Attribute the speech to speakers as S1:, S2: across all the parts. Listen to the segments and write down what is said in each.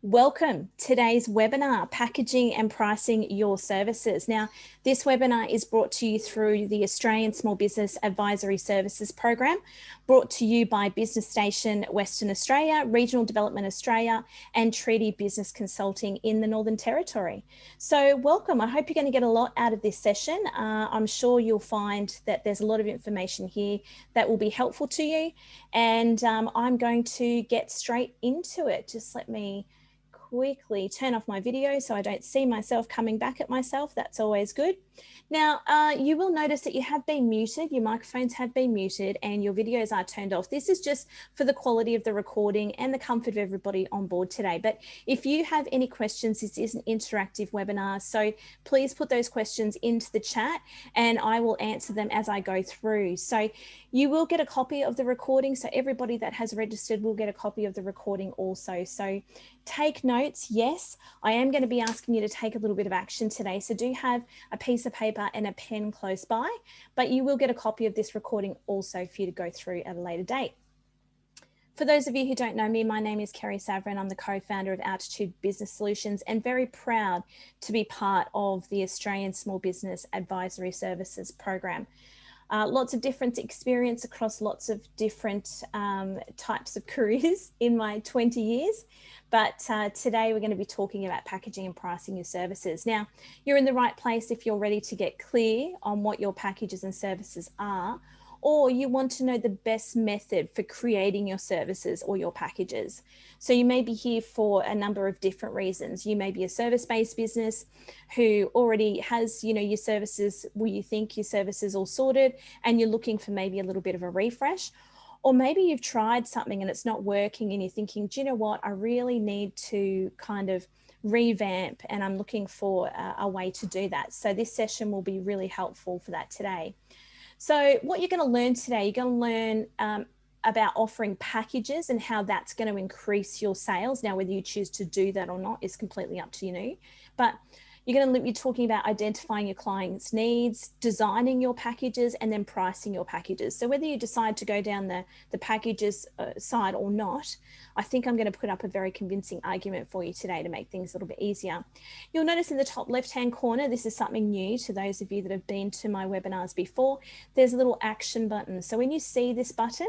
S1: Welcome to today's webinar, Packaging and Pricing Your Services. Now, this webinar is brought to you through the Australian Small Business Advisory Services Program, brought to you by Business Station Western Australia, Regional Development Australia, and Treaty Business Consulting in the Northern Territory. So welcome. I hope you're going to get a lot out of this session. I'm sure you'll find that there's a lot of information here that will be helpful to you. And I'm going to get straight into it. Just let me quickly turn off my video so I don't see myself coming back at myself. That's always good. Now, you will notice that you have been muted, your microphones have been muted and your videos are turned off. This is just for the quality of the recording and the comfort of everybody on board today. But if you have any questions, this is an interactive webinar, so please put those questions into the chat and I will answer them as I go through. So you will get a copy of the recording. So everybody that has registered will get a copy of the recording also. So take notes. Yes, I am going to be asking you to take a little bit of action today. So do have a piece of paper and a pen close by, but you will get a copy of this recording also for you to go through at a later date. For those of you who don't know me, my name is Kerrie Saverin. I'm the co-founder of Untitled Business Solutions and very proud to be part of the Australian Small Business Advisory Services Program. Lots of different experience across lots of different types of careers in my 20 years. But today we're going to be talking about packaging and pricing your services. Now, you're in the right place if you're ready to get clear on what your packages and services are, or you want to know the best method for creating your services or your packages. So you may be here for a number of different reasons. You may be a service-based business who already has, your services, where you think your services all sorted and you're looking for maybe a little bit of a refresh. Or maybe you've tried something and it's not working and you're thinking, do you know what, I really need to kind of revamp and I'm looking for a way to do that. So this session will be really helpful for that today. So what you're going to learn today, you're going to learn about offering packages and how that's going to increase your sales. Now, whether you choose to do that or not is completely up to you, but you're going to be talking about identifying your clients' needs, designing your packages, and then pricing your packages. So whether you decide to go down the packages side or not, I think I'm going to put up a very convincing argument for you today to make things a little bit easier. You'll notice in the top left-hand corner, this is something new to those of you that have been to my webinars before. There's a little action button. So when you see this button,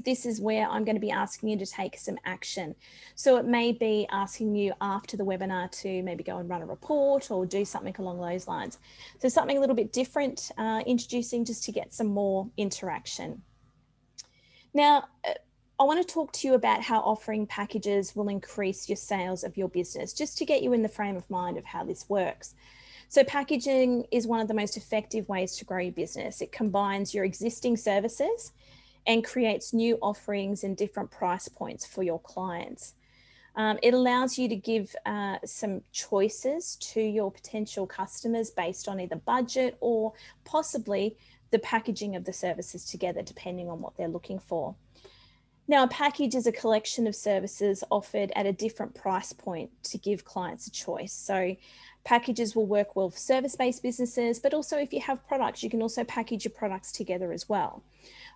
S1: this is where I'm going to be asking you to take some action. So it may be asking you after the webinar to maybe go and run a report or do something along those lines. So something a little bit different, introducing just to get some more interaction. Now, I want to talk to you about how offering packages will increase your sales of your business, just to get you in the frame of mind of how this works. So packaging is one of the most effective ways to grow your business. It combines your existing services and creates new offerings and different price points for your clients. It allows you to give some choices to your potential customers based on either budget or possibly the packaging of the services together, depending on what they're looking for. Now, a package is a collection of services offered at a different price point to give clients a choice. So packages will work well for service-based businesses, but also if you have products, you can also package your products together as well.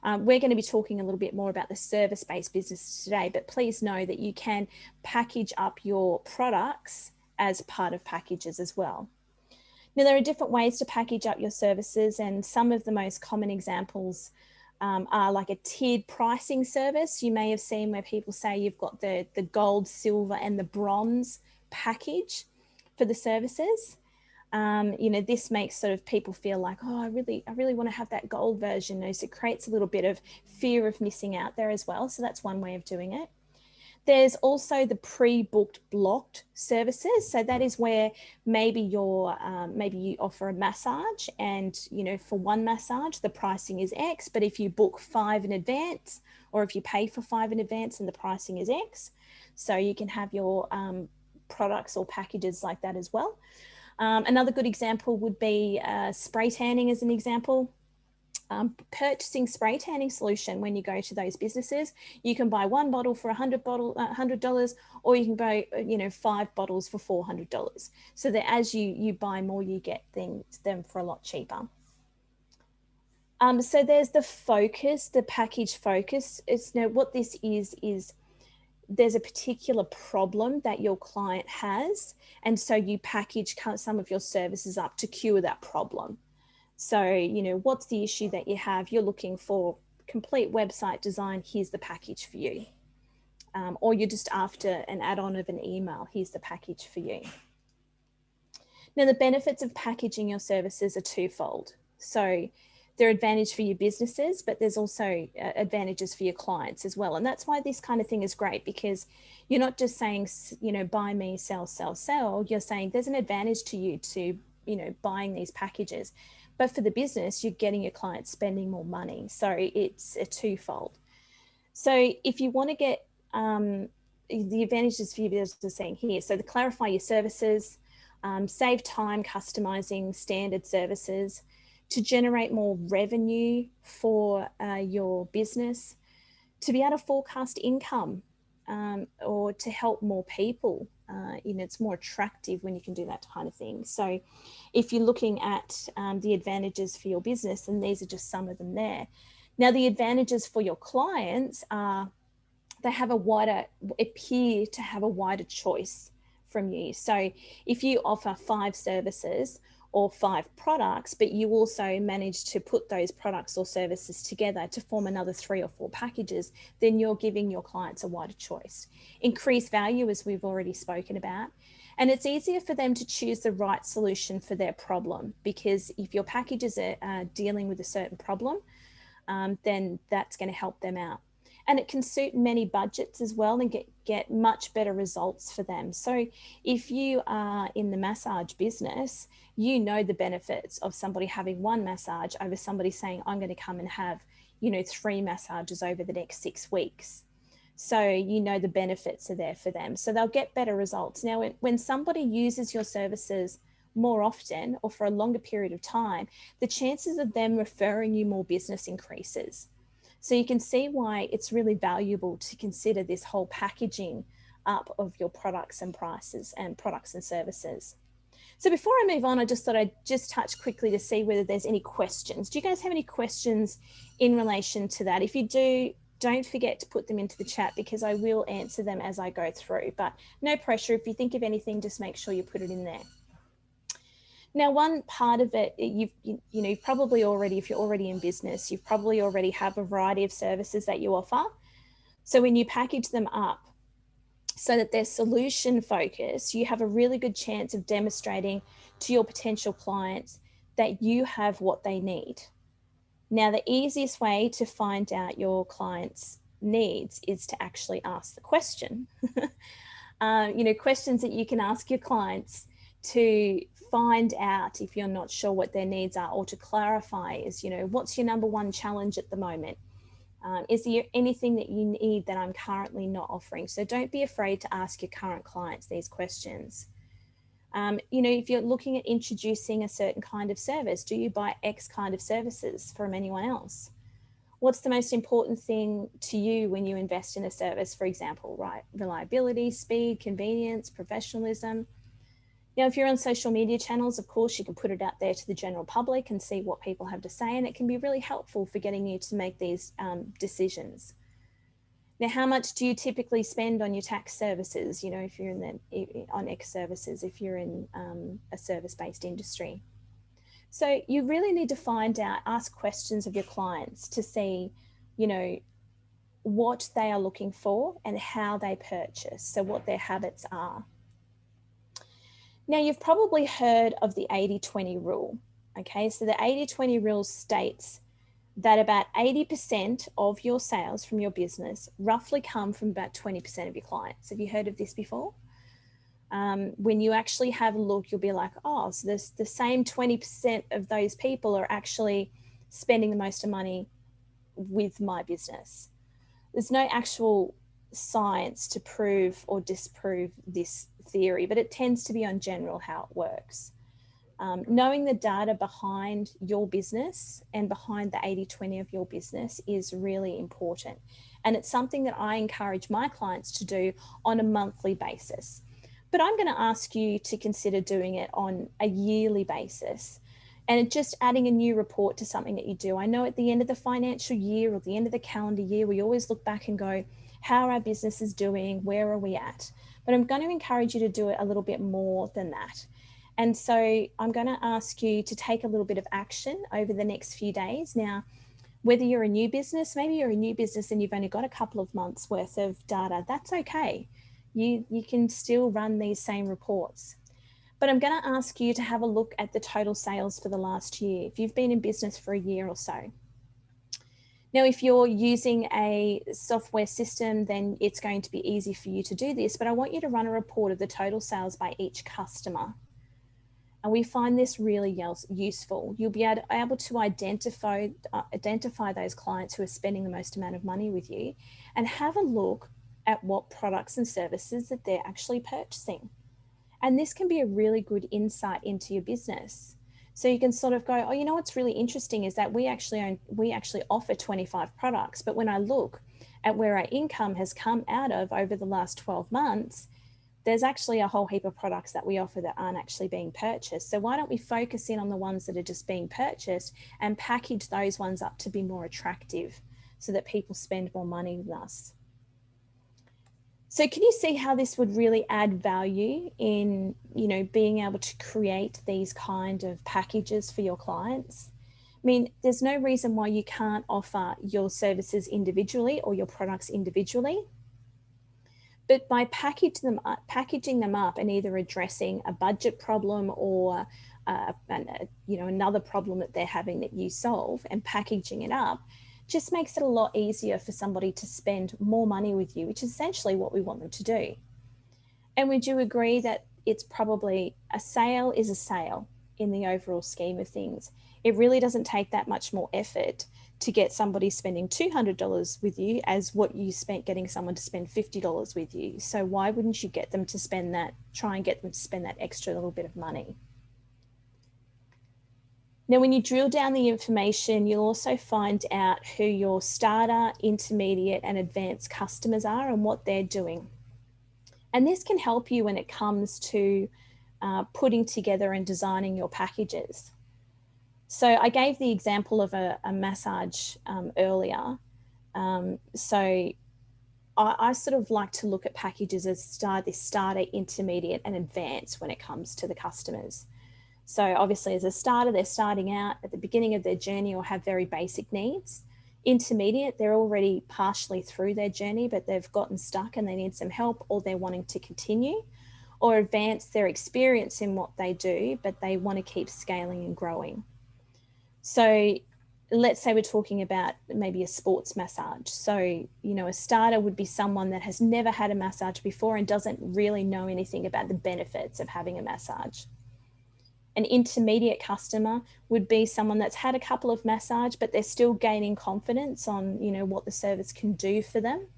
S1: We're going to be talking a little bit more about the service-based business today, but please know that you can package up your products as part of packages as well. Now, there are different ways to package up your services, and some of the most common examples are like a tiered pricing service. You may have seen where people say you've got the gold, silver, and the bronze package for the services. This makes sort of people feel like, oh, I really want to have that gold version. So it creates a little bit of fear of missing out there as well. So that's one way of doing it. There's also the pre-booked blocked services. So that is where maybe maybe you offer a massage and, for one massage, the pricing is X, but if you book 5 in advance, or if you pay for 5 in advance and the pricing is X, so you can have your products or packages like that as well. Another good example would be spray tanning as an example. Purchasing spray tanning solution. When you go to those businesses, you can buy 1 bottle for $100, or you can buy 5 bottles for $400. So that as you buy more, you get them for a lot cheaper. So there's the focus, the package focus. What this is there's a particular problem that your client has, and so you package some of your services up to cure that problem. So, you know, what's the issue that you have? You're looking for complete website design. Here's the package for you. Or you're just after an add-on of an email. Here's the package for you. Now, the benefits of packaging your services are twofold. So there are advantages for your businesses, but there's also advantages for your clients as well. And that's why this kind of thing is great, because you're not just saying, you know, buy me, sell, sell, sell. You're saying there's an advantage to you to, you know, buying these packages. But for the business, you're getting your clients spending more money. So it's a twofold. So if you want to get the advantages for your business are saying here, so to clarify your services, save time customizing standard services, to generate more revenue for your business, to be able to forecast income, or to help more people. You know, it's more attractive when you can do that kind of thing. So if you're looking at the advantages for your business, and these are just some of them there. Now, the advantages for your clients are they appear to have a wider choice from you. So if you offer 5 services or 5 products, but you also manage to put those products or services together to form another 3 or 4 packages, then you're giving your clients a wider choice. Increased value, as we've already spoken about. And it's easier for them to choose the right solution for their problem, because if your packages are dealing with a certain problem, then that's going to help them out. And it can suit many budgets as well and get much better results for them. So if you are in the massage business, you know the benefits of somebody having 1 massage over somebody saying, I'm going to come and have, you know, 3 massages over the next 6 weeks. So you know the benefits are there for them. So they'll get better results. Now, when somebody uses your services more often or for a longer period of time, the chances of them referring you more business increases. So you can see why it's really valuable to consider this whole packaging up of your products and prices and products and services. So before I move on, I just thought I'd just touch quickly to see whether there's any questions. Do you guys have any questions in relation to that? If you do, don't forget to put them into the chat, because I will answer them as I go through, but no pressure. If you think of anything, just make sure you put it in there. Now, one part of it, you've probably already, if you're already in business, you probably already have a variety of services that you offer. So when you package them up so that they're solution focused, you have a really good chance of demonstrating to your potential clients that you have what they need. Now, the easiest way to find out your clients' needs is to actually ask the question. Questions that you can ask your clients to find out if you're not sure what their needs are, or to clarify is, what's your number one challenge at the moment? Is there anything that you need that I'm currently not offering? So don't be afraid to ask your current clients these questions. If you're looking at introducing a certain kind of service, do you buy X kind of services from anyone else? What's the most important thing to you when you invest in a service, for example, right? Reliability, speed, convenience, professionalism. Now, if you're on social media channels, of course, you can put it out there to the general public and see what people have to say, and it can be really helpful for getting you to make these decisions. Now, how much do you typically spend on your tax services? If you're on X services, if you're in a service-based industry. So you really need to find out, ask questions of your clients to see, what they are looking for and how they purchase, so what their habits are. Now, you've probably heard of the 80-20 rule, okay? So the 80-20 rule states that about 80% of your sales from your business roughly come from about 20% of your clients. Have you heard of this before? When you actually have a look, you'll be like, oh, so there's the same 20% of those people are actually spending the most money with my business. There's no actual science to prove or disprove this theory, but it tends to be on general how it works. Knowing the data behind your business and behind the 80-20 of your business is really important. And it's something that I encourage my clients to do on a monthly basis. But I'm going to ask you to consider doing it on a yearly basis and just adding a new report to something that you do. I know at the end of the financial year or the end of the calendar year, we always look back and go, how our business is doing, where are we at? But I'm going to encourage you to do it a little bit more than that. And so I'm going to ask you to take a little bit of action over the next few days. Now, whether you're a new business, maybe you're a new business and you've only got a couple of months worth of data, that's okay. You can still run these same reports. But I'm going to ask you to have a look at the total sales for the last year, if you've been in business for a year or so. Now, if you're using a software system, then it's going to be easy for you to do this, but I want you to run a report of the total sales by each customer. And we find this really useful. You'll be able to identify those clients who are spending the most amount of money with you, and have a look at what products and services that they're actually purchasing. And this can be a really good insight into your business. So you can sort of go, oh, you know what's really interesting is that we actually offer 25 products, but when I look at where our income has come out of over the last 12 months, there's actually a whole heap of products that we offer that aren't actually being purchased. So why don't we focus in on the ones that are just being purchased and package those ones up to be more attractive so that people spend more money with us? So can you see how this would really add value in, being able to create these kind of packages for your clients? I mean, there's no reason why you can't offer your services individually or your products individually. But by packaging them up and either addressing a budget problem or another problem that they're having that you solve, and packaging it up just makes it a lot easier for somebody to spend more money with you, which is essentially what we want them to do. And would you agree that it's probably a sale is a sale in the overall scheme of things? It really doesn't take that much more effort to get somebody spending $200 with you as what you spent getting someone to spend $50 with you. So why wouldn't you get them to spend that, try and get them to spend that extra little bit of money? Now, when you drill down the information, you'll also find out who your starter, intermediate, and advanced customers are and what they're doing. And this can help you when it comes to putting together and designing your packages. So I gave the example of a massage earlier. So I sort of like to look at packages as starter, intermediate, and advanced when it comes to the customers. So obviously as a starter, they're starting out at the beginning of their journey or have very basic needs. Intermediate, they're already partially through their journey, but they've gotten stuck and they need some help, or they're wanting to continue. Or advanced, they're experienced in what they do, but they want to keep scaling and growing. So let's say we're talking about maybe a sports massage. So, a starter would be someone that has never had a massage before and doesn't really know anything about the benefits of having a massage. An intermediate customer would be someone that's had a couple of massage, but they're still gaining confidence on, what the service can do for them.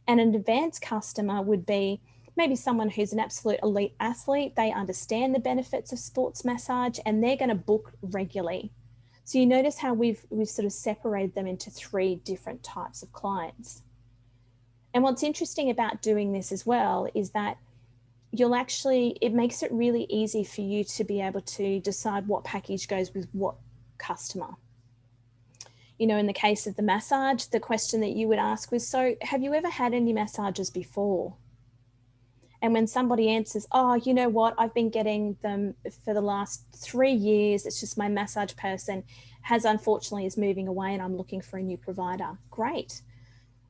S1: And an advanced customer would be maybe someone who's an absolute elite athlete. They understand the benefits of sports massage and they're going to book regularly. So you notice how we've sort of separated them into 3 different types of clients. And what's interesting about doing this as well is that it makes it really easy for you to be able to decide what package goes with what customer. In the case of the massage, the question that you would ask was, so have you ever had any massages before? And when somebody answers, oh, you know what, I've been getting them for the last 3 years. It's just my massage person is moving away and I'm looking for a new provider. Great.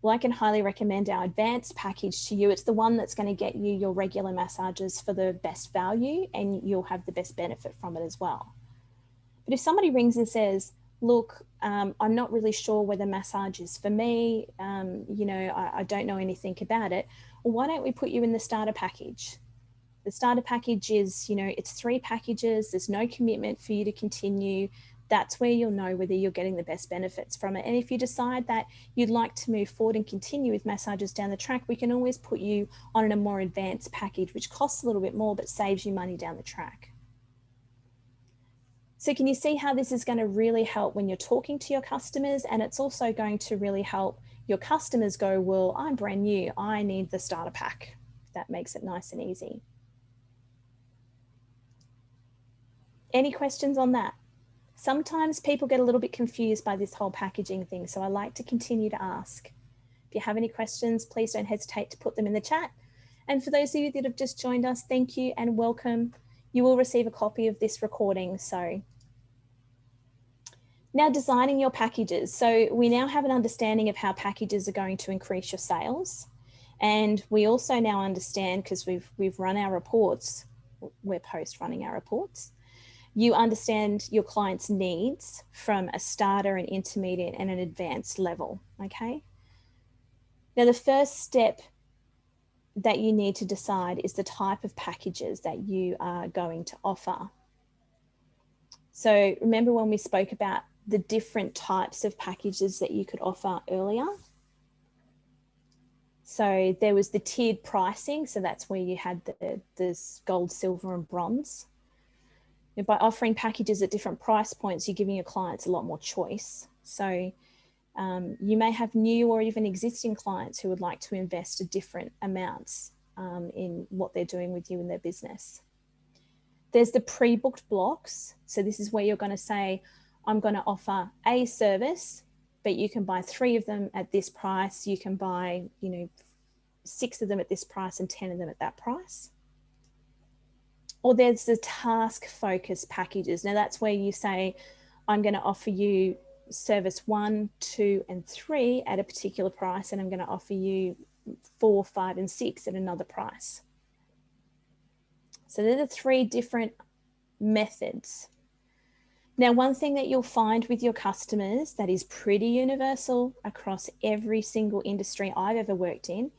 S1: Well, I can highly recommend our advanced package to you. It's the one that's going to get you your regular massages for the best value and you'll have the best benefit from it as well. But if somebody rings and says, look, I'm not really sure whether massage is for me, I don't know anything about it, well, why don't we put you in the starter package? The starter package is, it's 3 packages. There's no commitment for you to continue. That's where you'll know whether you're getting the best benefits from it. And if you decide that you'd like to move forward and continue with massages down the track, we can always put you on a more advanced package, which costs a little bit more, but saves you money down the track. So can you see how this is going to really help when you're talking to your customers? And it's also going to really help your customers go, well, I'm brand new, I need the starter pack. That makes it nice and easy. Any questions on that? Sometimes people get a little bit confused by this whole packaging thing, so I like to continue to ask. If you have any questions, please don't hesitate to put them in the chat. And for those of you that have just joined us, thank you and welcome. You will receive a copy of this recording. So now designing your packages. So we now have an understanding of how packages are going to increase your sales. And we also now understand, because we've run our reports, we're post running our reports, you understand your client's needs from a starter, an intermediate, and an advanced level, okay? Now, the first step that you need to decide is the type of packages that you are going to offer. So remember when we spoke about the different types of packages that you could offer earlier? So there was the tiered pricing. So that's where you had the gold, silver, and bronze. And by offering packages at different price points, you're giving your clients a lot more choice. So you may have new or even existing clients who would like to invest at different amounts in what they're doing with you in their business. There's the pre-booked blocks. So this is where you're going to say, I'm going to offer a service, but you can buy 3 of them at this price. You can buy, 6 of them at this price and 10 of them at that price. Or there's the task focused packages. Now that's where you say, I'm going to offer you service 1, 2, and 3 at a particular price, and I'm going to offer you 4, 5, and 6 at another price. So they're the 3 different methods. Now, one thing that you'll find with your customers that is pretty universal across every single industry I've ever worked in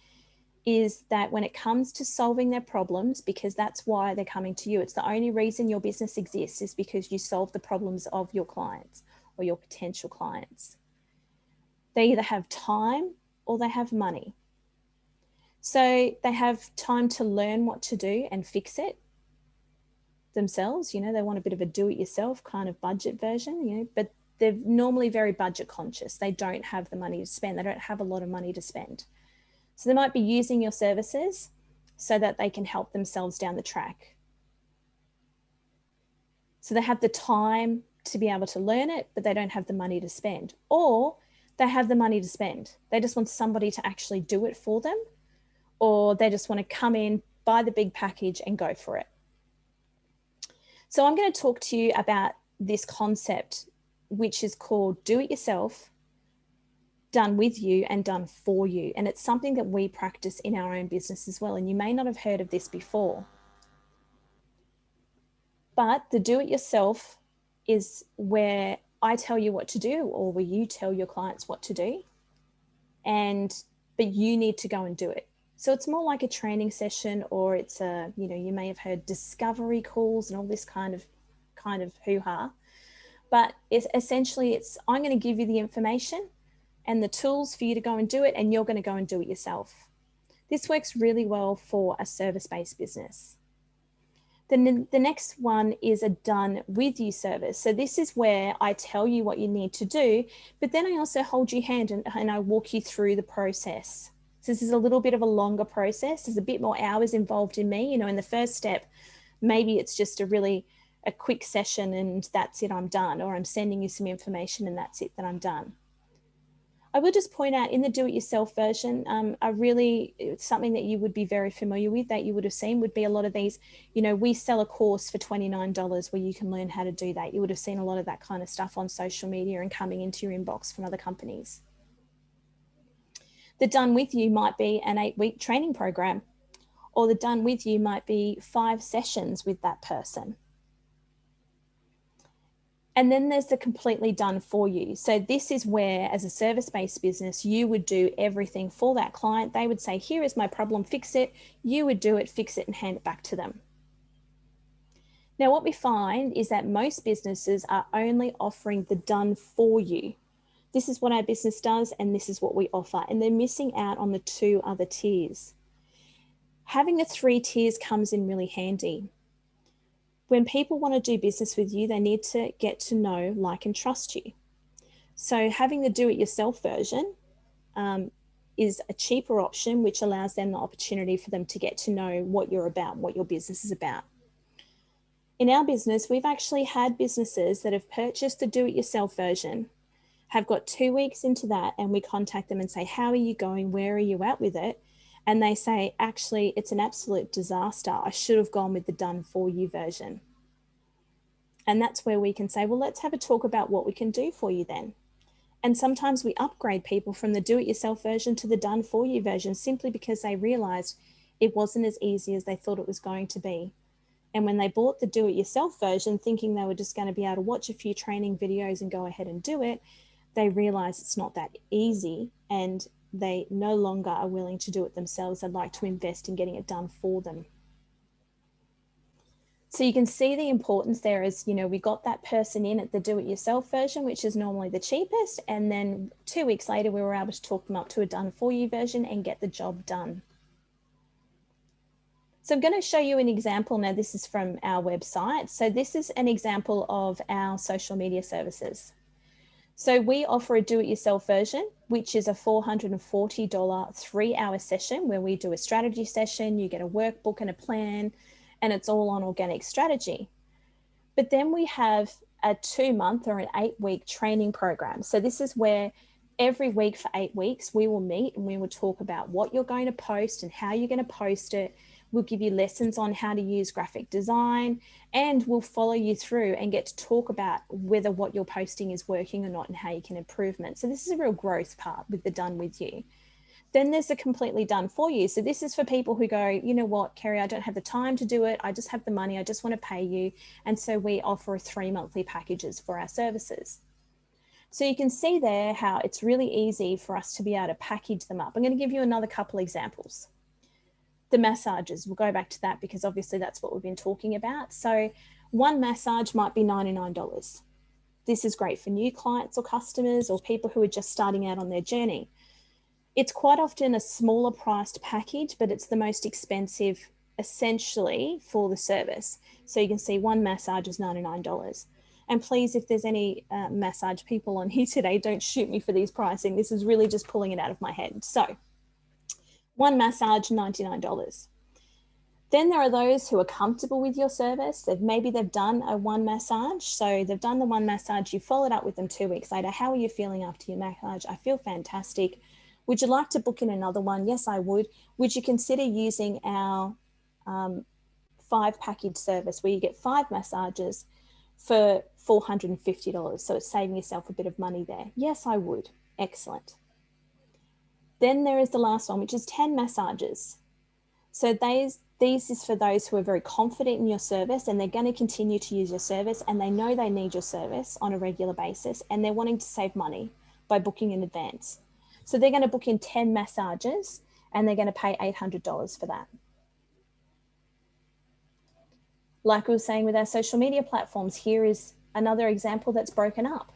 S1: is that when it comes to solving their problems, because that's why they're coming to you, it's the only reason your business exists is because you solve the problems of your clients or your potential clients. They either have time or they have money. So they have time to learn what to do and fix it themselves. They want a bit of a do-it-yourself kind of budget version, but they're normally very budget conscious. They don't have the money to spend. They don't have a lot of money to spend. So they might be using your services so that they can help themselves down the track. So they have the time to be able to learn it, but they don't have the money to spend. Or they have the money to spend. They just want somebody to actually do it for them, or they just want to come in, buy the big package and go for it. So I'm going to talk to you about this concept, which is called do it yourself, done with you, and done for you. And it's something that we practice in our own business as well. And you may not have heard of this before. But the do it yourself is where I tell you what to do, or where you tell your clients what to do. But you need to go and do it. So it's more like a training session, or it's you may have heard discovery calls and all this kind of hoo-ha. But essentially I'm going to give you the information and the tools for you to go and do it, and you're going to go and do it yourself. This works really well for a service-based business. Then the next one is a done with you service. So this is where I tell you what you need to do, but then I also hold your hand and I walk you through the process. So this is a little bit of a longer process. There's a bit more hours involved in me. In the first step, maybe it's just a quick session and that's it, I'm done. Or I'm sending you some information and that's it, then I'm done. I will just point out in the do-it-yourself version, something that you would be very familiar with, that you would have seen, would be a lot of these, we sell a course for $29 where you can learn how to do that. You would have seen a lot of that kind of stuff on social media and coming into your inbox from other companies. The done with you might be an 8-week training program, or the done with you might be 5 sessions with that person. And then there's the completely done for you. So this is where, as a service-based business, you would do everything for that client. They would say, here is my problem, fix it. You would do it, fix it, and hand it back to them. Now, what we find is that most businesses are only offering the done for you. This is what our business does, and this is what we offer. And they're missing out on the 2 other tiers. Having the 3 tiers comes in really handy. When people want to do business with you, they need to get to know, like, and trust you. So having the do-it-yourself version is a cheaper option, which allows them the opportunity for them to get to know what you're about, what your business is about. In our business, we've actually had businesses that have purchased the do-it-yourself version, have got 2 weeks into that, and we contact them and say, how are you going? Where are you at with it? And they say, actually, it's an absolute disaster. I should have gone with the done for you version. And that's where we can say, well, let's have a talk about what we can do for you then. And sometimes we upgrade people from the do-it-yourself version to the done for you version simply because they realized it wasn't as easy as they thought it was going to be. And when they bought the do-it-yourself version, thinking they were just going to be able to watch a few training videos and go ahead and do it, they realize it's not that easy, and they no longer are willing to do it themselves. They'd like to invest in getting it done for them. So you can see the importance there is, you know, we got that person in at the do-it-yourself version, which is normally the cheapest. And then 2 weeks later, we were able to talk them up to a done-for-you version and get the job done. So I'm going to show you an example now. This is from our website. So this is an example of our social media services. So we offer a do-it-yourself version, which is a $440 3-hour session where we do a strategy session, you get a workbook and a plan, and it's all on organic strategy. But then we have a 2-month or an 8-week training program. So this is where every week for 8 weeks, we will meet and we will talk about what you're going to post and how you're going to post it. We'll give you lessons on how to use graphic design, and we'll follow you through and get to talk about whether what you're posting is working or not and how you can improve it. So this is a real growth part with the done with you. Then there's the completely done for you. So this is for people who go, you know what, Kerrie, I don't have the time to do it. I just have the money. I just want to pay you. And so we offer 3 monthly packages for our services. So you can see there how it's really easy for us to be able to package them up. I'm going to give you another couple examples. The massages, we'll go back to that because obviously that's what we've been talking about. So one massage might be $99. This is great for new clients or customers or people who are just starting out on their journey. It's quite often a smaller priced package, but it's the most expensive essentially for the service. So you can see one massage is $99. And please, if there's any massage people on here today, don't shoot me for these pricing. This is really just pulling it out of my head. So one massage, $99. Then there are those who are comfortable with your service. Maybe they've done a one massage. So they've done the one massage, you followed up with them 2 weeks later. How are you feeling after your massage? I feel fantastic. Would you like to book in another one? Yes, I would. Would you consider using our 5-package service where you get 5 massages for $450? So it's saving yourself a bit of money there. Yes, I would. Excellent. Then there is the last one, which is 10 massages. So these is for those who are very confident in your service and they're going to continue to use your service and they know they need your service on a regular basis and they're wanting to save money by booking in advance. So they're going to book in 10 massages and they're going to pay $800 for that. Like we were saying with our social media platforms, here is another example that's broken up.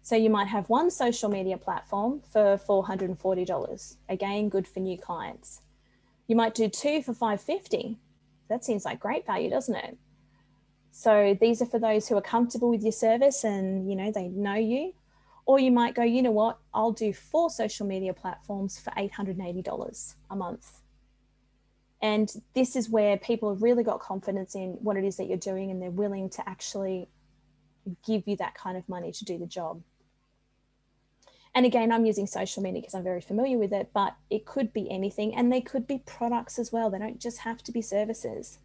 S1: So you might have one social media platform for $440. Again, good for new clients. You might do 2 for $550. That seems like great value, doesn't it? So these are for those who are comfortable with your service and, you know, they know you. Or you might go, you know what, I'll do 4 social media platforms for $880 a month. And this is where people have really got confidence in what it is that you're doing and they're willing to actually give you that kind of money to do the job. And again, I'm using social media because I'm very familiar with it, but it could be anything. And they could be products as well. They don't just have to be services.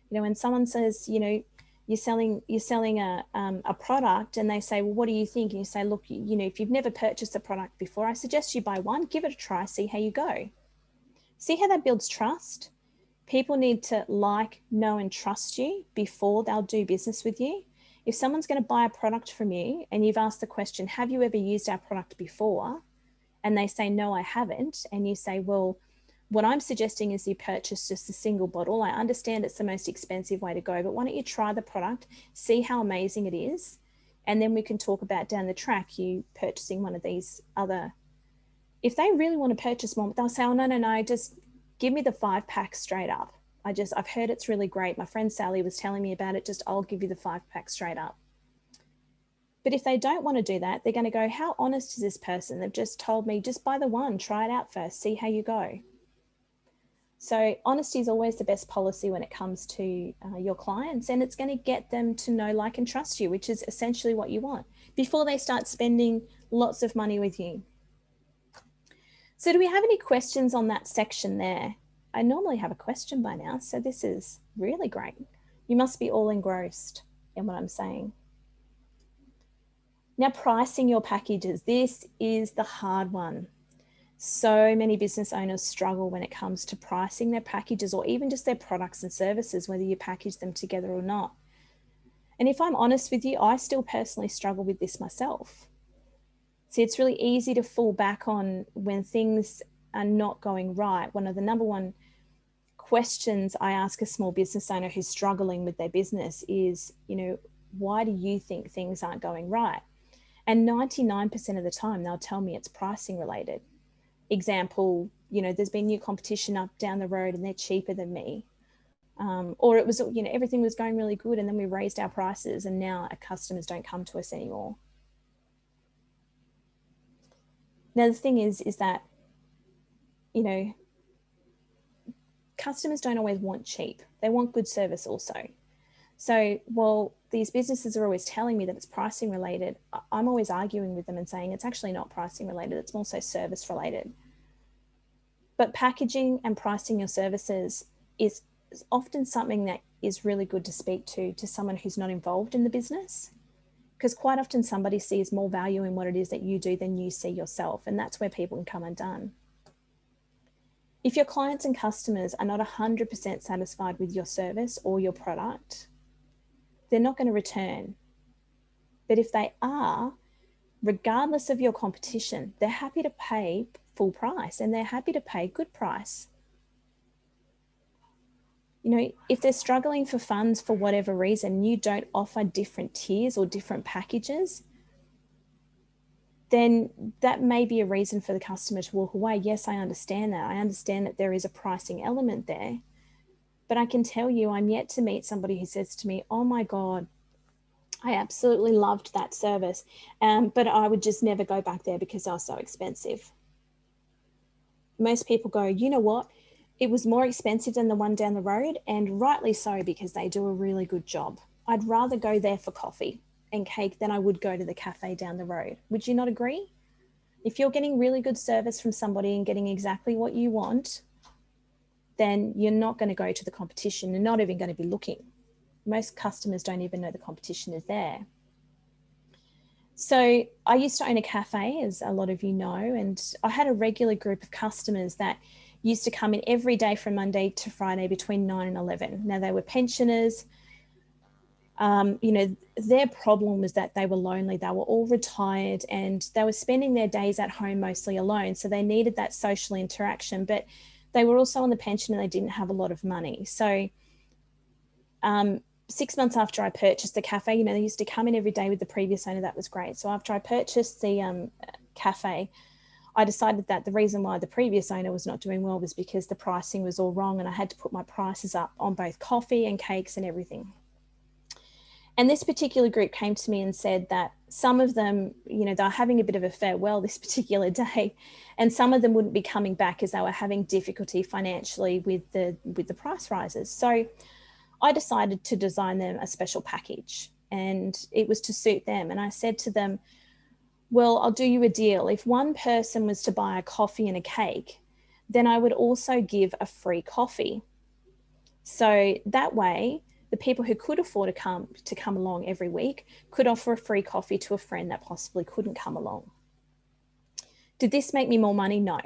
S1: You know, when someone says, you know, you're selling a product and they say, well, what do you think? And you say, look, you know, if you've never purchased a product before, I suggest you buy one, give it a try, see how you go. See how that builds trust. People need to like, know, and trust you before they'll do business with you. If someone's going to buy a product from you and you've asked the question, have you ever used our product before? And they say, no, I haven't. And you say, well, what I'm suggesting is you purchase just a single bottle. I understand it's the most expensive way to go, but why don't you try the product, see how amazing it is. And then we can talk about down the track, you purchasing one of these other. If they really want to purchase more, they'll say, oh, no, just give me the 5-pack straight up. I've heard it's really great. My friend Sally was telling me about it. Just, I'll give you the 5-pack straight up. But if they don't want to do that, they're going to go, how honest is this person? They've just told me, just buy the one, try it out first, see how you go. So honesty is always the best policy when it comes to your clients, and it's going to get them to know, like, and trust you, which is essentially what you want before they start spending lots of money with you. So do we have any questions on that section there? I normally have a question by now, so this is really great. You must be all engrossed in what I'm saying. Now, pricing your packages. This is the hard one. So many business owners struggle when it comes to pricing their packages, or even just their products and services, whether you package them together or not. And if I'm honest with you, I still personally struggle with this myself. See, it's really easy to fall back on when things are not going right. One of the number one questions I ask a small business owner who's struggling with their business is, why do you think things aren't going right? And 99% of the time, they'll tell me it's pricing related. Example, there's been new competition up down the road and they're cheaper than me. Or it was, everything was going really good and then we raised our prices and now our customers don't come to us anymore. Now, the thing is that, customers don't always want cheap. They want good service also. So while these businesses are always telling me that it's pricing related, I'm always arguing with them and saying it's actually not pricing related, it's more so service related. But packaging and pricing your services is often something that is really good to speak to someone who's not involved in the business, because quite often somebody sees more value in what it is that you do than you see yourself, and that's where people can come undone. If your clients and customers are not 100% satisfied with your service or your product, they're not going to return. But if they are, regardless of your competition, they're happy to pay full price and they're happy to pay good price. If they're struggling for funds for whatever reason, you don't offer different tiers or different packages, then that may be a reason for the customer to walk away. Yes, I understand that. I understand that there is a pricing element there. But I can tell you, I'm yet to meet somebody who says to me, oh my God, I absolutely loved that service, but I would just never go back there because they were so expensive. Most people go, you know what? It was more expensive than the one down the road, and rightly so, because they do a really good job. I'd rather go there for coffee and cake than I would go to the cafe down the road. Would you not agree? If you're getting really good service from somebody and getting exactly what you want, then you're not going to go to the competition. You're not even going to be looking. Most customers don't even know the competition is there. So I used to own a cafe, as a lot of you know, and I had a regular group of customers that used to come in every day from Monday to Friday between 9 and 11. Now, they were pensioners. Their problem was that they were lonely. They were all retired and they were spending their days at home mostly alone. So they needed that social interaction, but they were also on the pension and they didn't have a lot of money. So 6 months after I purchased the cafe, they used to come in every day with the previous owner. That was great. So after I purchased the cafe, I decided that the reason why the previous owner was not doing well was because the pricing was all wrong and I had to put my prices up on both coffee and cakes and everything. And this particular group came to me and said that some of them, they're having a bit of a farewell this particular day, and some of them wouldn't be coming back as they were having difficulty financially with the price rises. So I decided to design them a special package, and it was to suit them. And I said to them, well, I'll do you a deal. If one person was to buy a coffee and a cake, then I would also give a free coffee. So that way, the people who could afford to come along every week could offer a free coffee to a friend that possibly couldn't come along. Did this make me more money? No.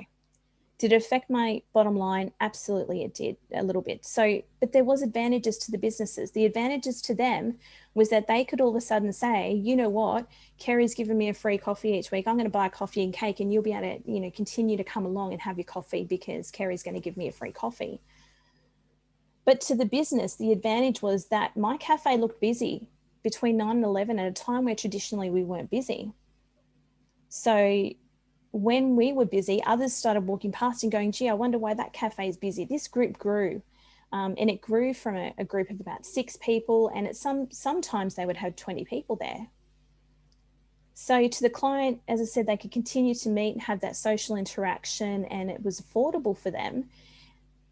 S1: Did it affect my bottom line? Absolutely, it did, a little bit. So, but there was advantages to the businesses. The advantages to them was that they could all of a sudden say, you know what, Kerrie's given me a free coffee each week. I'm going to buy a coffee and cake, and you'll be able to, continue to come along and have your coffee because Kerrie's going to give me a free coffee. But to the business, the advantage was that my cafe looked busy between 9 and 11 at a time where traditionally we weren't busy. So when we were busy, others started walking past and going, gee, I wonder why that cafe is busy. This group grew, and it grew from a group of about 6 people, and sometimes they would have 20 people there. So to the client, as I said, they could continue to meet and have that social interaction, and it was affordable for them.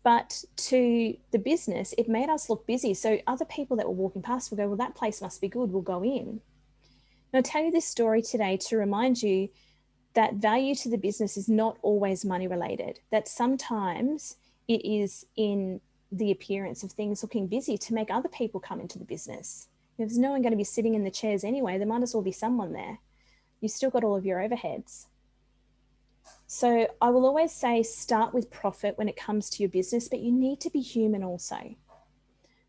S1: But to the business, it made us look busy. So other people that were walking past will go, well, that place must be good, we'll go in. And I'll tell you this story today to remind you that value to the business is not always money related, that sometimes it is in the appearance of things looking busy to make other people come into the business. If there's no one going to be sitting in the chairs anyway, there might as well be someone there. You've still got all of your overheads. So I will always say start with profit when it comes to your business, but you need to be human also.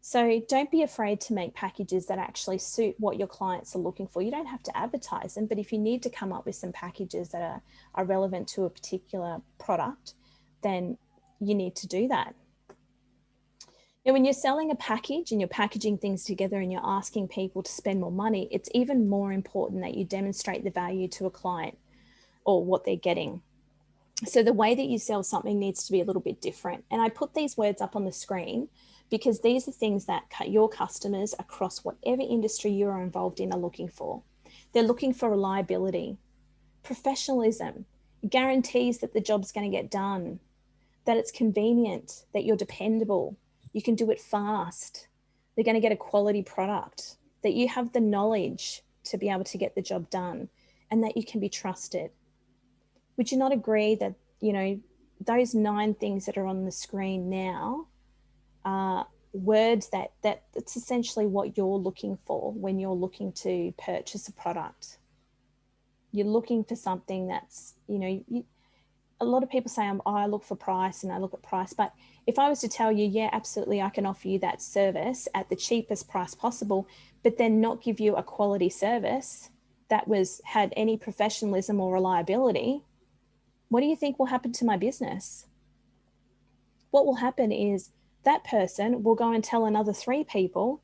S1: So don't be afraid to make packages that actually suit what your clients are looking for. You don't have to advertise them, but if you need to come up with some packages that are relevant to a particular product, then you need to do that. Now, when you're selling a package and you're packaging things together and you're asking people to spend more money, it's even more important that you demonstrate the value to a client or what they're getting. So the way that you sell something needs to be a little bit different. And I put these words up on the screen because these are things that your customers across whatever industry you're involved in are looking for. They're looking for reliability, professionalism, guarantees that the job's going to get done, that it's convenient, that you're dependable, you can do it fast, they're going to get a quality product, that you have the knowledge to be able to get the job done, and that you can be trusted. Would you not agree that, you know, those 9 things that are on the screen now are words that's essentially what you're looking for when you're looking to purchase a product? You're looking for something that's, you know, a lot of people say, I look for price and I look at price. But if I was to tell you, yeah, absolutely, I can offer you that service at the cheapest price possible, but then not give you a quality service that had any professionalism or reliability, what do you think will happen to my business? What will happen is that person will go and tell another 3 people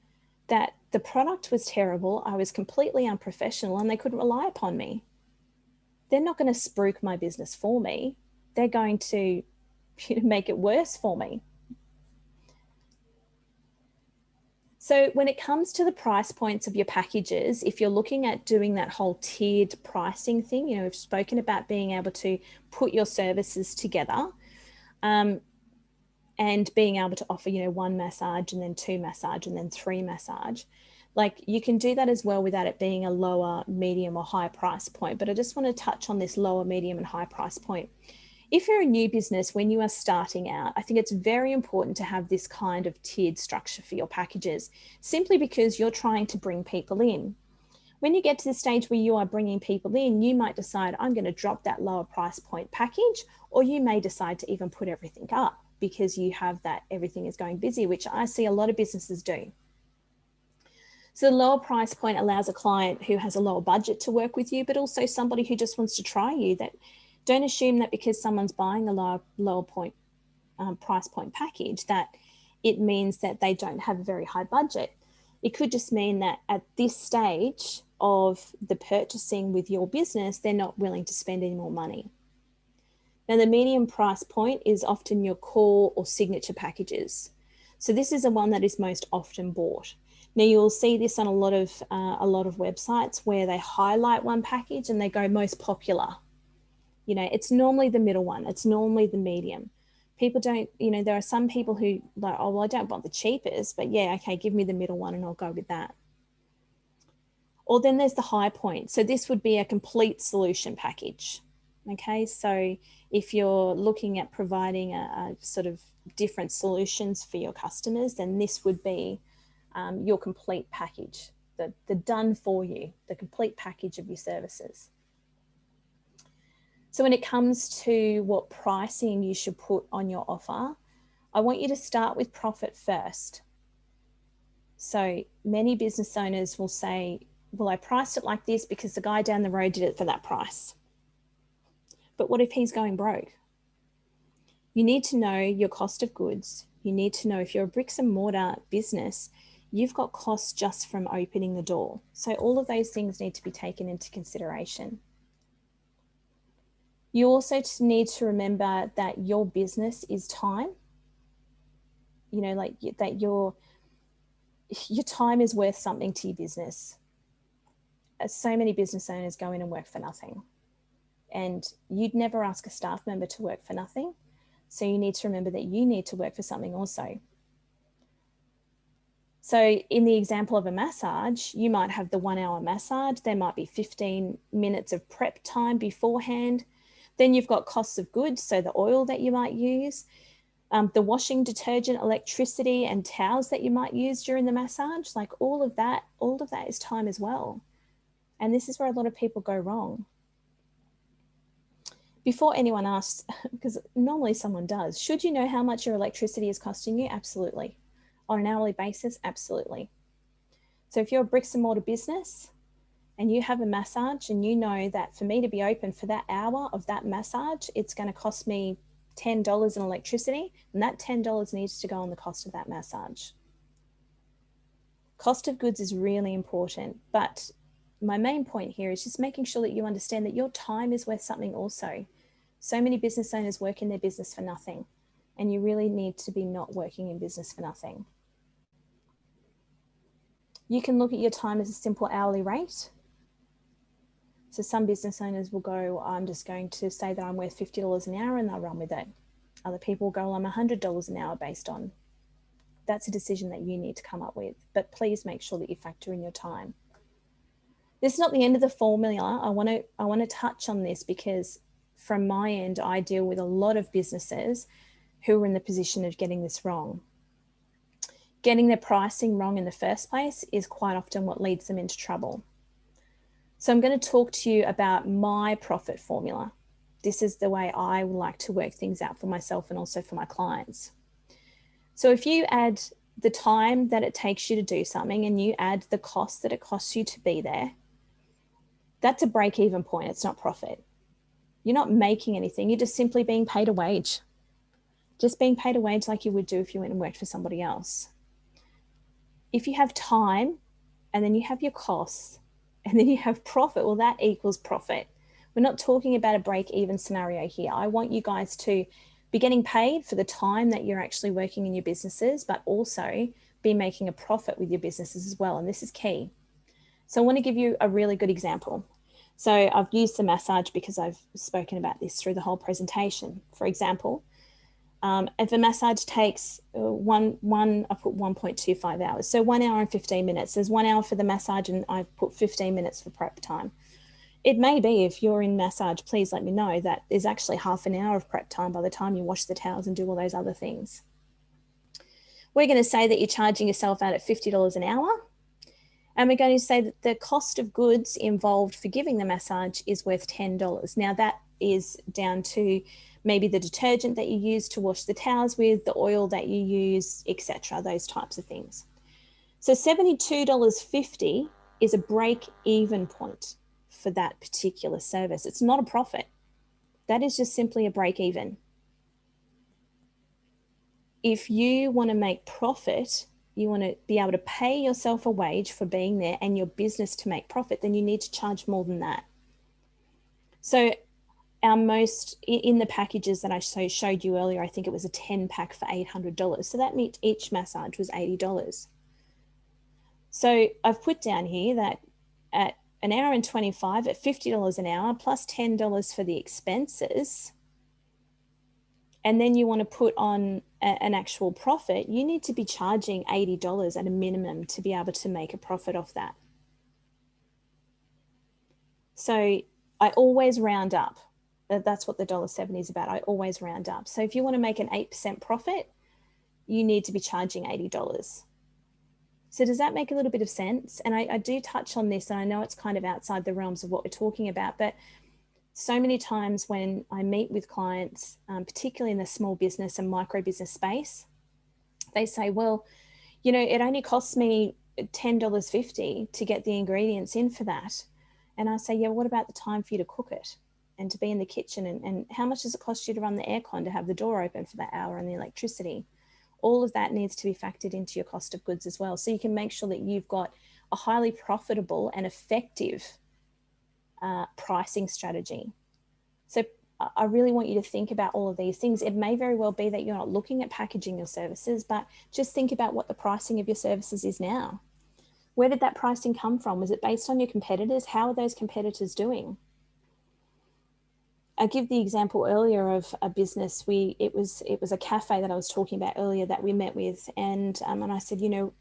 S1: that the product was terrible, I was completely unprofessional, and they couldn't rely upon me. They're not going to spruik my business for me. They're going to make it worse for me. So when it comes to the price points of your packages, if you're looking at doing that whole tiered pricing thing, you know, we've spoken about being able to put your services together, and being able to offer, you know, 1 massage and then 2 massage and then 3 massage. Like, you can do that as well without it being a lower, medium or high price point. But I just want to touch on this lower, medium and high price point. If you're a new business, when you are starting out, I think it's very important to have this kind of tiered structure for your packages, simply because you're trying to bring people in. When you get to the stage where you are bringing people in, you might decide, I'm going to drop that lower price point package, or you may decide to even put everything up because you have that everything is going busy, which I see a lot of businesses do. So the lower price point allows a client who has a lower budget to work with you, but also somebody who just wants to try you. That don't assume that because someone's buying a lower point price point package that it means that they don't have a very high budget. It could just mean that at this stage of the purchasing with your business, they're not willing to spend any more money. Now, the medium price point is often your core or signature packages. So this is the one that is most often bought. Now, you'll see this on a lot of websites where they highlight one package and they go most popular. You know, it's normally the middle one. It's normally the medium. People don't, you know, there are some people who like, oh, well, I don't want the cheapest, but yeah, okay, give me the middle one and I'll go with that. Or then there's the high point. So this would be a complete solution package. Okay, so if you're looking at providing a sort of different solutions for your customers, then this would be your complete package, the done for you, the complete package of your services. So when it comes to what pricing you should put on your offer, I want you to start with profit first. So many business owners will say, well, I priced it like this because the guy down the road did it for that price. But what if he's going broke? You need to know your cost of goods. You need to know if you're a bricks and mortar business, you've got costs just from opening the door. So all of those things need to be taken into consideration. You also need to remember that your business is time. You know, like that your time is worth something to your business. So many business owners go in and work for nothing. And you'd never ask a staff member to work for nothing. So you need to remember that you need to work for something also. So in the example of a massage, you might have the 1 hour massage. There might be 15 minutes of prep time beforehand. Then you've got costs of goods, so the oil that you might use, the washing detergent, electricity, and towels that you might use during the massage. Like all of that is time as well. And this is where a lot of people go wrong. Before anyone asks, because normally someone does, should you know how much your electricity is costing you? Absolutely. On an hourly basis, absolutely. So if you're a bricks and mortar business and you have a massage and you know that for me to be open for that hour of that massage, it's going to cost me $10 in electricity, and that $10 needs to go on the cost of that massage. Cost of goods is really important, but my main point here is just making sure that you understand that your time is worth something also. So many business owners work in their business for nothing, and you really need to be not working in business for nothing. You can look at your time as a simple hourly rate. So some business owners will go, I'm just going to say that I'm worth $50 an hour, and they'll run with it. Other people will go, I'm $100 an hour based on. That's a decision that you need to come up with, but please make sure that you factor in your time. This is not the end of the formula. I want to touch on this because from my end, I deal with a lot of businesses who are in the position of getting this wrong. Getting their pricing wrong in the first place is quite often what leads them into trouble. So I'm going to talk to you about my profit formula. This is the way I like to work things out for myself and also for my clients. So if you add the time that it takes you to do something and you add the cost that it costs you to be there, that's a break-even point. It's not profit. You're not making anything. You're just simply being paid a wage. Just being paid a wage like you would do if you went and worked for somebody else. If you have time and then you have your costs and then you have profit, well, that equals profit. We're not talking about a break-even scenario here. I want you guys to be getting paid for the time that you're actually working in your businesses, but also be making a profit with your businesses as well. And this is key. So I want to give you a really good example. So I've used the massage because I've spoken about this through the whole presentation. For example, if a massage takes I put 1.25 hours. So 1 hour and 15 minutes. There's 1 hour for the massage and I've put 15 minutes for prep time. It may be, if you're in massage, please let me know, that there's actually half an hour of prep time by the time you wash the towels and do all those other things. We're going to say that you're charging yourself out at $50 an hour. And we're going to say that the cost of goods involved for giving the massage is worth $10. Now that is down to maybe the detergent that you use to wash the towels with, the oil that you use, etc., those types of things. So $72.50 is a break-even point for that particular service. It's not a profit. That is just simply a break-even. If you want to make profit, you want to be able to pay yourself a wage for being there and your business to make profit, then you need to charge more than that. So our most, in the packages that I showed you earlier, I think it was a 10 pack for $800. So that meant each massage was $80. So I've put down here that at an hour and 25 at $50 an hour plus $10 for the expenses, and then you want to put on an actual profit, you need to be charging $80 at a minimum to be able to make a profit off that. So I always round up. That's what the $1.70 is about. I always round up. So if you want to make an 8% profit, you need to be charging $80. So does that make a little bit of sense? And I do touch on this, and I know it's kind of outside the realms of what we're talking about, but so many times when I meet with clients, particularly in the small business and micro business space, they say, well, you know, it only costs me $10.50 to get the ingredients in for that. And I say, yeah, what about the time for you to cook it and to be in the kitchen? And how much does it cost you to run the aircon, to have the door open for that hour, and the electricity? All of that needs to be factored into your cost of goods as well. So you can make sure that you've got a highly profitable and effective pricing strategy. So I really want you to think about all of these things. It may very well be that you're not looking at packaging your services, but just think about what the pricing of your services is now. Where did that pricing come from? Was it based on your competitors? How are those competitors doing? I give the example earlier of a business. It was a cafe that I was talking about earlier that we met with, and I said, you know,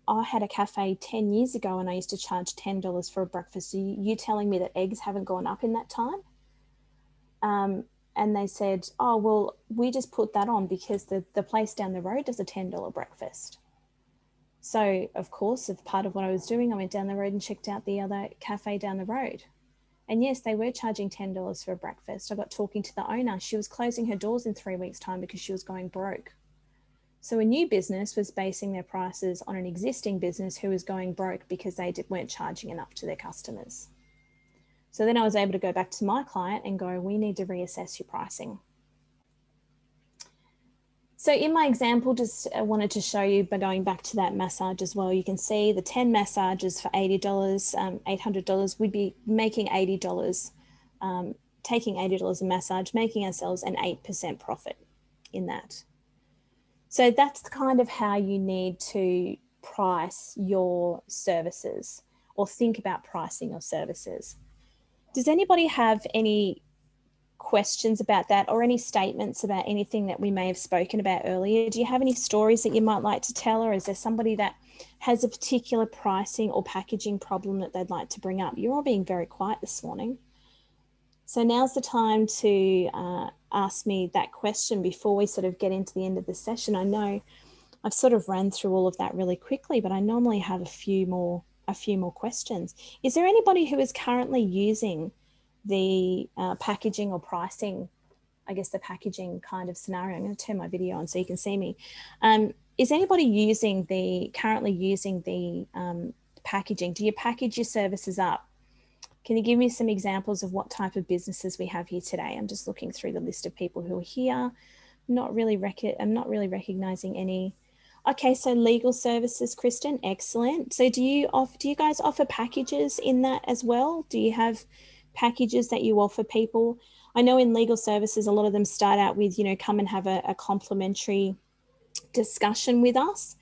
S1: I had a cafe 10 years ago and I used to charge $10 for a breakfast. So you telling me that eggs haven't gone up in that time? And they said, oh, well, we just put that on because the place down the road does a $10 breakfast. So, of course, as part of what I was doing, I went down the road and checked out the other cafe down the road. And yes, they were charging $10 for a breakfast. I got talking to the owner. She was closing her doors in 3 weeks' time because she was going broke. So a new business was basing their prices on an existing business who was going broke because they weren't charging enough to their customers. So then I was able to go back to my client and go, we need to reassess your pricing. So in my example, just wanted to show you by going back to that massage as well, you can see the 10 massages for $80, $800, we'd be making $80, taking $80 a massage, making ourselves an 8% profit in that. So that's kind of how you need to price your services or think about pricing your services. Does anybody have any questions about that or any statements about anything that we may have spoken about earlier? Do you have any stories that you might like to tell, or is there somebody that has a particular pricing or packaging problem that they'd like to bring up? You're all being very quiet this morning. So now's the time to ask me that question before we sort of get into the end of the session. I know I've sort of ran through all of that really quickly, but I normally have a few more questions. Is there anybody who is currently using the packaging or pricing, I guess the packaging kind of scenario? I'm going to turn my video on so you can see me. Is anybody currently using the packaging? Do you package your services up? Can you give me some examples of what type of businesses we have here today? I'm just looking through the list of people who are here. I'm not really recognizing any. Okay, so legal services, Kristen, excellent. So do you guys offer packages in that as well? Do you have packages that you offer people? I know in legal services, a lot of them start out with, you know, come and have a complimentary discussion with us.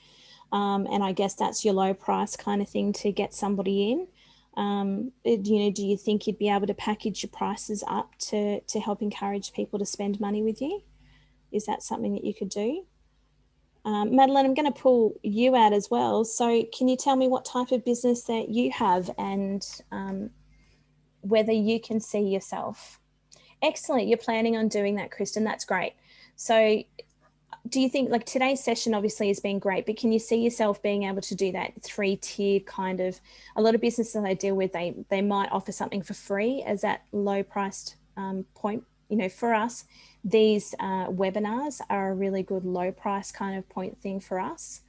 S1: And I guess that's your low price kind of thing to get somebody in. You know, do you think you'd be able to package your prices up to help encourage people to spend money with you? Is that something that you could do? Madeline, I'm going to pull you out as well. So can you tell me what type of business that you have and whether you can see yourself? Excellent. You're planning on doing that, Kristen. That's great. So do you think, like, today's session obviously has been great, but can you see yourself being able to do that 3-tier kind of? A lot of businesses I deal with, they might offer something for free as that low priced point. You know, for us, these webinars are a really good low price kind of point thing for us.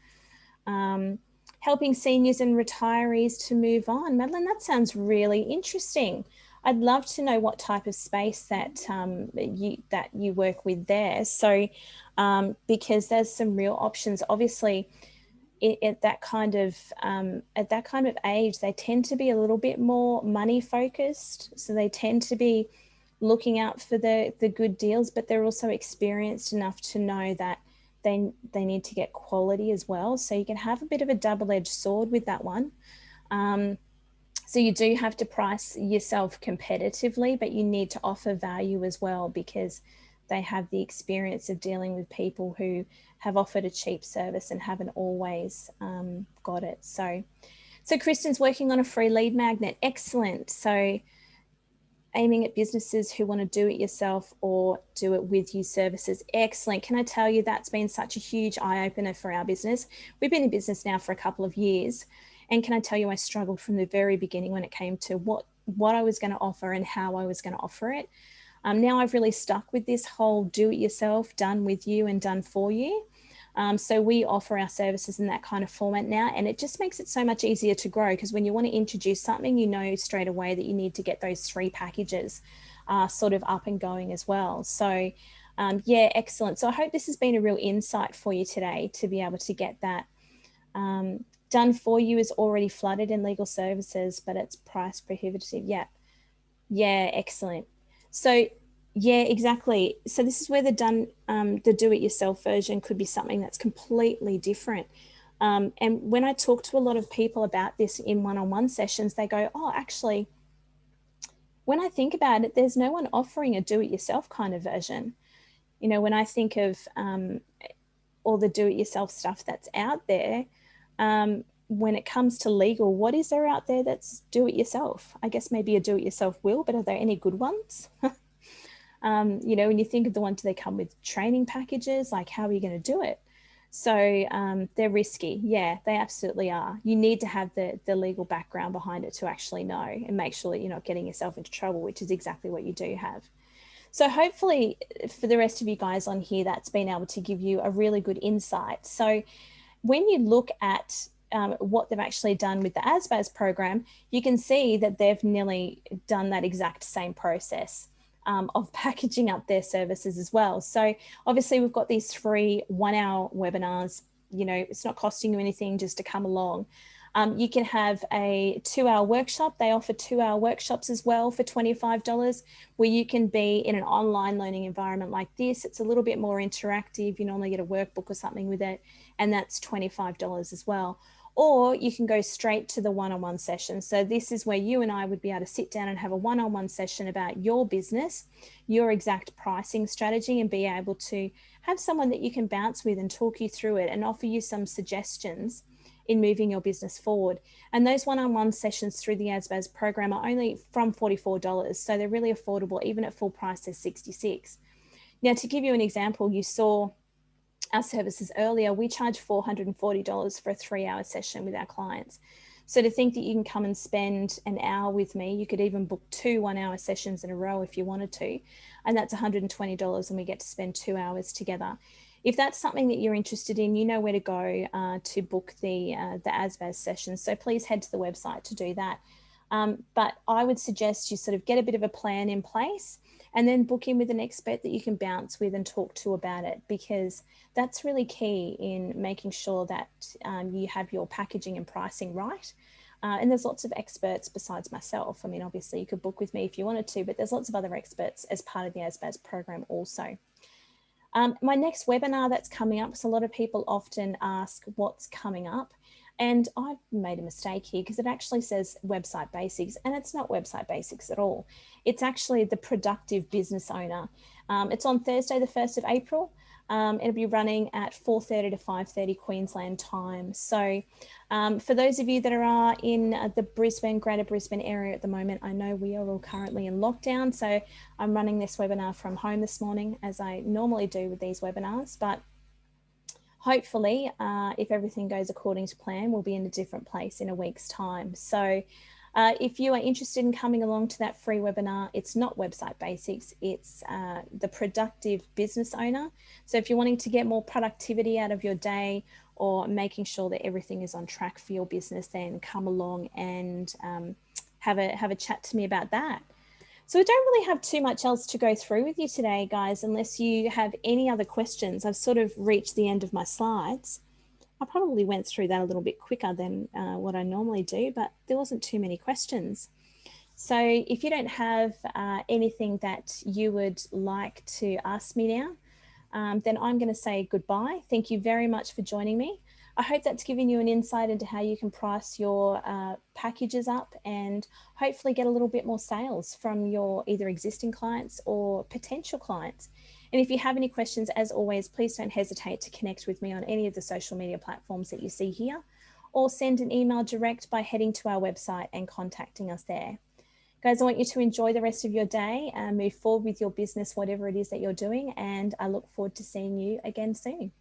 S1: Helping seniors and retirees to move on. Madeline, that sounds really interesting. I'd love to know what type of space that you work with there. So because there's some real options. Obviously, at that kind of age, they tend to be a little bit more money focused. So they tend to be looking out for the good deals, but they're also experienced enough to know that they need to get quality as well. So you can have a bit of a double-edged sword with that one. So you do have to price yourself competitively, but you need to offer value as well because they have the experience of dealing with people who have offered a cheap service and haven't always got it. So Kristen's working on a free lead magnet. Excellent. So aiming at businesses who want to do it yourself or do it with you services. Excellent. Can I tell you that's been such a huge eye-opener for our business. We've been in business now for a couple of years. And can I tell you, I struggled from the very beginning when it came to what I was going to offer and how I was going to offer it. Now I've really stuck with this whole do it yourself, done with you and done for you. So we offer our services in that kind of format now, and it just makes it so much easier to grow because when you want to introduce something, you know straight away that you need to get those 3 packages sort of up and going as well. So yeah, excellent. So I hope this has been a real insight for you today to be able to get that. Done for you is already flooded in legal services, but it's price prohibitive. Yeah, excellent. So yeah, exactly. So this is where the do-it-yourself version could be something that's completely different. And when I talk to a lot of people about this in one-on-one sessions, they go, oh, actually, When I think about it, there's no one offering a do-it-yourself kind of version. You know, when I think of all the do-it-yourself stuff that's out there, when it comes to legal, what is there out there that's do-it-yourself? I guess maybe a do-it-yourself will, but are there any good ones? You know, when you think of the ones that come with training packages, like how are you going to do it? So they're risky. Yeah, they absolutely are. You need to have the legal background behind it to actually know and make sure that you're not getting yourself into trouble, which is exactly what you do have. So hopefully for the rest of you guys on here, that's been able to give you a really good insight. So when you look at what they've actually done with the ASBAS program, you can see that they've nearly done that exact same process of packaging up their services as well. So obviously we've got these free 1 hour webinars. You know, it's not costing you anything just to come along. You can have a 2 hour workshop. They offer 2 hour workshops as well for $25, where you can be in an online learning environment like this. It's a little bit more interactive. You normally get a workbook or something with it, and that's $25 as well. Or you can go straight to the one-on-one session. So this is where you and I would be able to sit down and have a one-on-one session about your business, your exact pricing strategy, and be able to have someone that you can bounce with and talk you through it and offer you some suggestions in moving your business forward. And those one-on-one sessions through the ASBAS program are only from $44. So they're really affordable. Even at full price, they're $66. Now, to give you an example, you saw our services earlier. We charge $440 for a 3 hour session with our clients. So to think that you can come and spend an hour with me, you could even book 2 1 hour sessions in a row if you wanted to, and that's $120, and we get to spend 2 hours together. If that's something that you're interested in, you know where to go to book the ASBAS sessions. So please head to the website to do that. But I would suggest you sort of get a bit of a plan in place and then book in with an expert that you can bounce with and talk to about it, because that's really key in making sure that you have your packaging and pricing right. And there's lots of experts besides myself. I mean, obviously you could book with me if you wanted to, but there's lots of other experts as part of the ASBAS program also. My next webinar that's coming up, so a lot of people often ask what's coming up. And I've made a mistake here because it actually says website basics, and it's not website basics at all. It's actually the productive business owner. It's on Thursday, the 1st of April. It'll be running at 4:30 to 5:30 Queensland time. So for those of you that are in the Greater Brisbane area at the moment, I know we are all currently in lockdown. So I'm running this webinar from home this morning, as I normally do with these webinars. But hopefully, if everything goes according to plan, we'll be in a different place in a week's time. So if you are interested in coming along to that free webinar, it's not website basics, it's the productive business owner. So if you're wanting to get more productivity out of your day or making sure that everything is on track for your business, then come along and have a chat to me about that. So I don't really have too much else to go through with you today, guys, unless you have any other questions. I've sort of reached the end of my slides. I probably went through that a little bit quicker than what I normally do, but there wasn't too many questions. So if you don't have anything that you would like to ask me now, then I'm going to say goodbye. Thank you very much for joining me. I hope that's given you an insight into how you can price your packages up and hopefully get a little bit more sales from your either existing clients or potential clients. And if you have any questions, as always, please don't hesitate to connect with me on any of the social media platforms that you see here, or send an email direct by heading to our website and contacting us there. Guys, I want you to enjoy the rest of your day and move forward with your business, whatever it is that you're doing. And I look forward to seeing you again soon.